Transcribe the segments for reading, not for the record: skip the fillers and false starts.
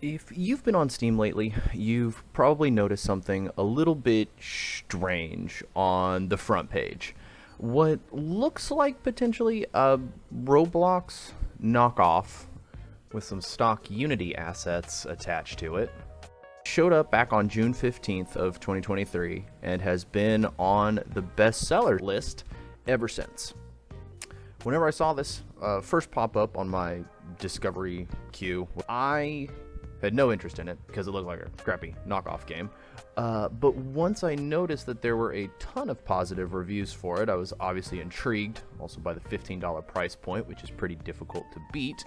If you've been on Steam lately, you've probably noticed something a little bit strange on the front page. What looks like potentially a Roblox knockoff with some stock Unity assets attached to it showed up back on June 15th of 2023 and has been on the bestseller list ever since. Whenever I saw this first pop up on my discovery queue, I had no interest in it because it looked like a crappy knockoff game. But once I noticed that there were a ton of positive reviews for it, I was obviously intrigued, also by the $15 price point, which is pretty difficult to beat.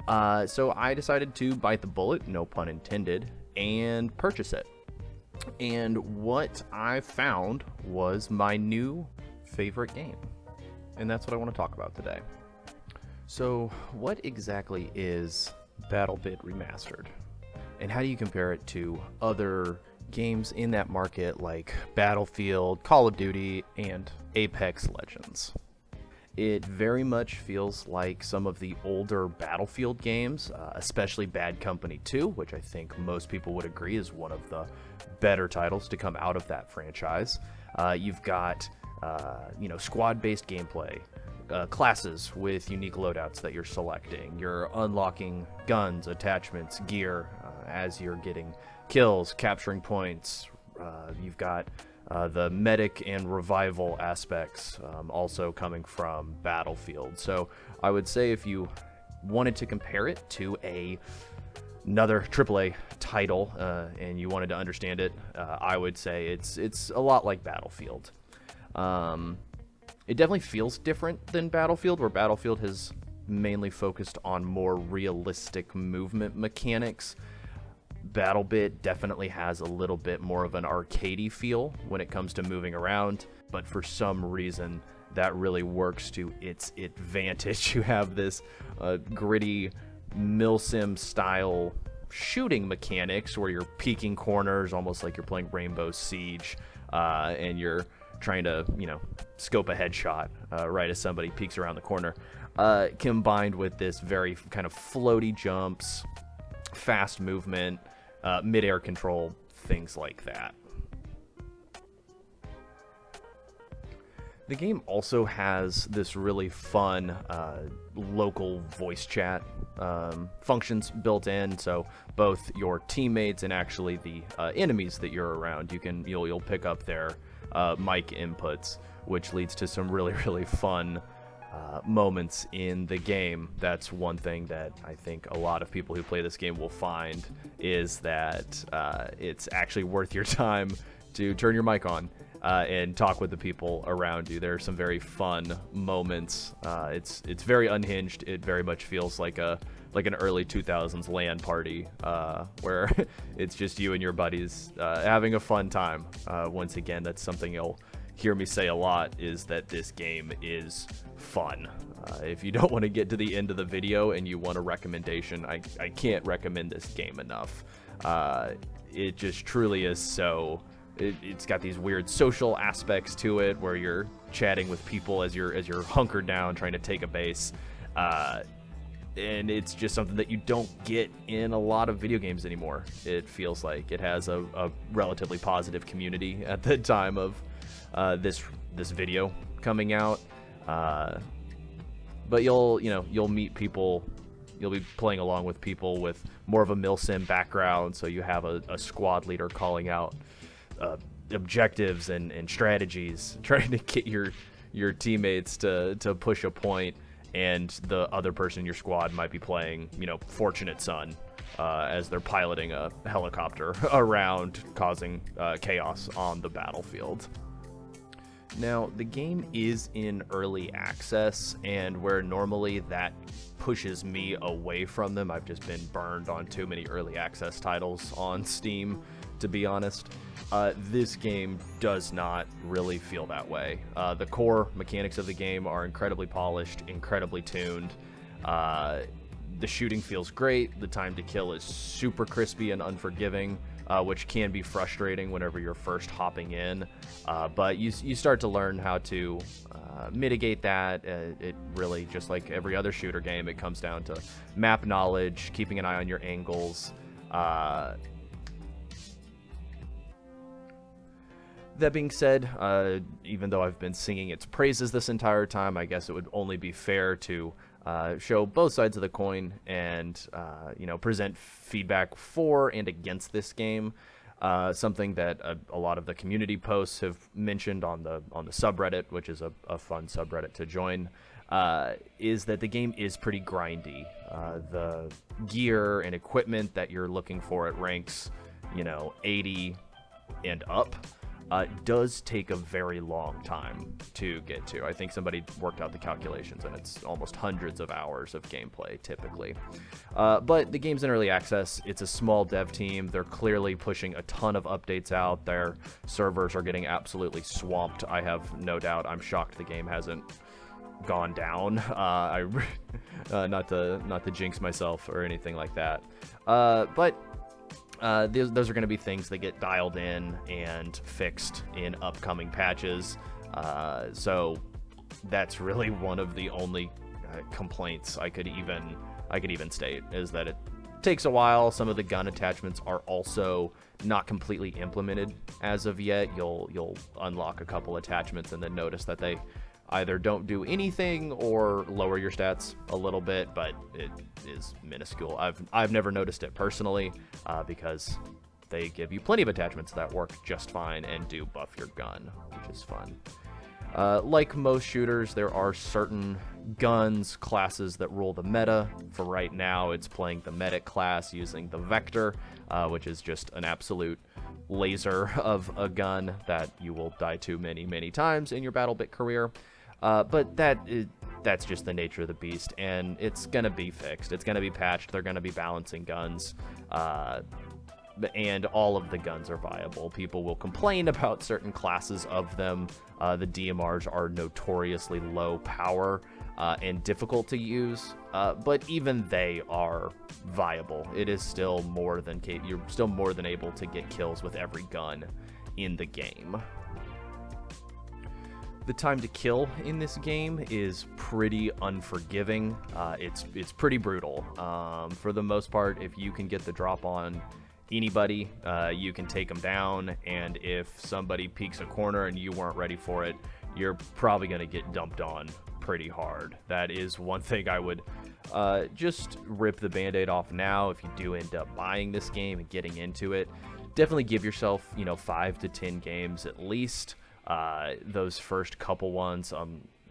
So I decided to bite the bullet, no pun intended, and purchase it. And what I found was my new favorite game. And that's what I want to talk about today. So what exactly is BattleBit Remastered? And how do you compare it to other games in that market like Battlefield, Call of Duty, and Apex Legends? It very much feels like some of the older Battlefield games, especially Bad Company 2, which I think most people would agree is one of the better titles to come out of that franchise. You've got squad-based gameplay, classes with unique loadouts that you're selecting. You're unlocking guns, attachments, gear as you're getting kills, capturing points. You've got the medic and revival aspects also coming from Battlefield. So I would say if you wanted to compare it to another AAA title and you wanted to understand it, I would say it's a lot like Battlefield. It definitely feels different than Battlefield, where Battlefield has mainly focused on more realistic movement mechanics. BattleBit definitely has a little bit more of an arcadey feel when it comes to moving around, but for some reason that really works to its advantage. You have this gritty milsim style shooting mechanics where you're peeking corners almost like you're playing Rainbow Siege, and you're trying to scope a headshot right as somebody peeks around the corner, combined with this very kind of floaty jumps, fast movement, mid-air control, things like that. The game also has this really fun local voice chat functions built in, so both your teammates and actually the enemies that you're around, you'll pick up their mic inputs, which leads to some really fun moments in the game. That's one thing that I think a lot of people who play this game will find, is that it's actually worth your time to turn your mic on and talk with the people around you. There are some very fun moments. It's very unhinged. It very much feels like an early 2000s LAN party where it's just you and your buddies having a fun time. Once again, that's something you'll hear me say a lot, is that this game is fun. If you don't want to get to the end of the video and you want a recommendation, I can't recommend this game enough. It just truly is so... It's got these weird social aspects to it where you're chatting with people as you're hunkered down trying to take a base. And it's just something that you don't get in a lot of video games anymore. It feels like it has a relatively positive community at the time of this video coming out. But you'll meet people. You'll be playing along with people with more of a milsim background, so you have a squad leader calling out objectives and strategies, trying to get your teammates to push a point, and the other person in your squad might be playing Fortunate Son as they're piloting a helicopter around, causing chaos on the battlefield. Now, the game is in early access, and where normally that pushes me away from them, I've just been burned on too many early access titles on Steam, to be honest. This game does not really feel that way. The core mechanics of the game are incredibly polished, incredibly tuned. The shooting feels great. The time to kill is super crispy and unforgiving, which can be frustrating whenever you're first hopping in. But you start to learn how to mitigate that. It really, just like every other shooter game, it comes down to map knowledge, keeping an eye on your angles, That being said, even though I've been singing its praises this entire time, I guess it would only be fair to show both sides of the coin and present feedback for and against this game. Something that a lot of the community posts have mentioned on the subreddit, which is a fun subreddit to join, is that the game is pretty grindy. The gear and equipment that you're looking for at ranks, 80 and up, does take a very long time to get to. I think somebody worked out the calculations, and it's almost hundreds of hours of gameplay, typically. But the game's in early access. It's a small dev team. They're clearly pushing a ton of updates out. Their servers are getting absolutely swamped. I have no doubt. I'm shocked the game hasn't gone down. Not to jinx myself or anything like that. But those are going to be things that get dialed in and fixed in upcoming patches. So that's really one of the only complaints I could even state, is that it takes a while. Some of the gun attachments are also not completely implemented as of yet. You'll unlock a couple attachments and then notice that they either don't do anything or lower your stats a little bit, but it is minuscule. I've never noticed it personally, because they give you plenty of attachments that work just fine and do buff your gun, which is fun. Like most shooters, there are certain guns, classes that rule the meta. For right now, it's playing the medic class using the Vector, which is just an absolute laser of a gun that you will die to many, many times in your BattleBit career. But that's just the nature of the beast, and it's going to be fixed. It's going to be patched. They're going to be balancing guns, and all of the guns are viable. People will complain about certain classes of them. The DMRs are notoriously low power and difficult to use, but even they are viable. It is still you're still more than able to get kills with every gun in the game. The time to kill in this game is pretty unforgiving. It's pretty brutal. For the most part, if you can get the drop on anybody, you can take them down, and if somebody peeks a corner and you weren't ready for it, you're probably going to get dumped on pretty hard. That is one thing I would just rip the band-aid off now if you do end up buying this game and getting into it. Definitely give yourself 5 to 10 games at least. Those first couple ones,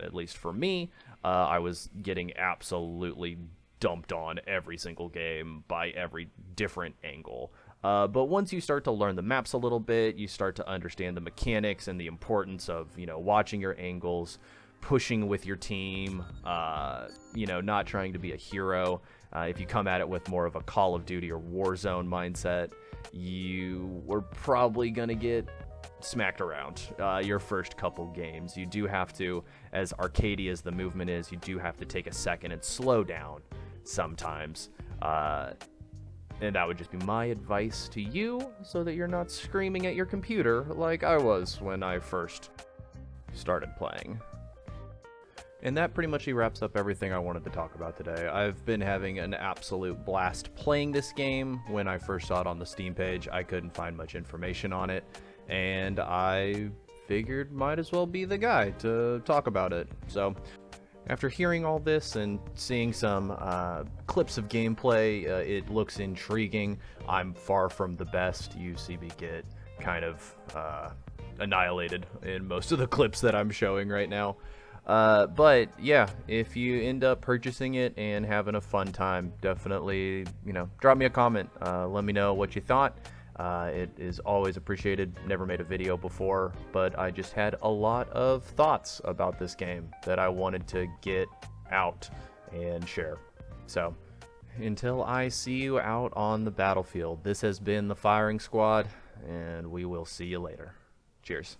at least for me, I was getting absolutely dumped on every single game by every different angle. But once you start to learn the maps a little bit, you start to understand the mechanics and the importance of, watching your angles, pushing with your team, not trying to be a hero. If you come at it with more of a Call of Duty or Warzone mindset, you were probably going to get smacked around your first couple games. You do have to, as arcadey as the movement is, you do have to take a second and slow down sometimes. And that would just be my advice to you, so that you're not screaming at your computer like I was when I first started playing. And that pretty much wraps up everything I wanted to talk about today. I've been having an absolute blast playing this game. When I first saw it on the Steam page, I couldn't find much information on it, and I figured might as well be the guy to talk about it. So after hearing all this and seeing some clips of gameplay, it looks intriguing. I'm far from the best. You see me get kind of annihilated in most of the clips that I'm showing right now. But yeah, if you end up purchasing it and having a fun time, definitely, drop me a comment. Let me know what you thought. It is always appreciated. Never made a video before, but I just had a lot of thoughts about this game that I wanted to get out and share. So until I see you out on the battlefield, this has been the Firing Squad, and we will see you later. Cheers.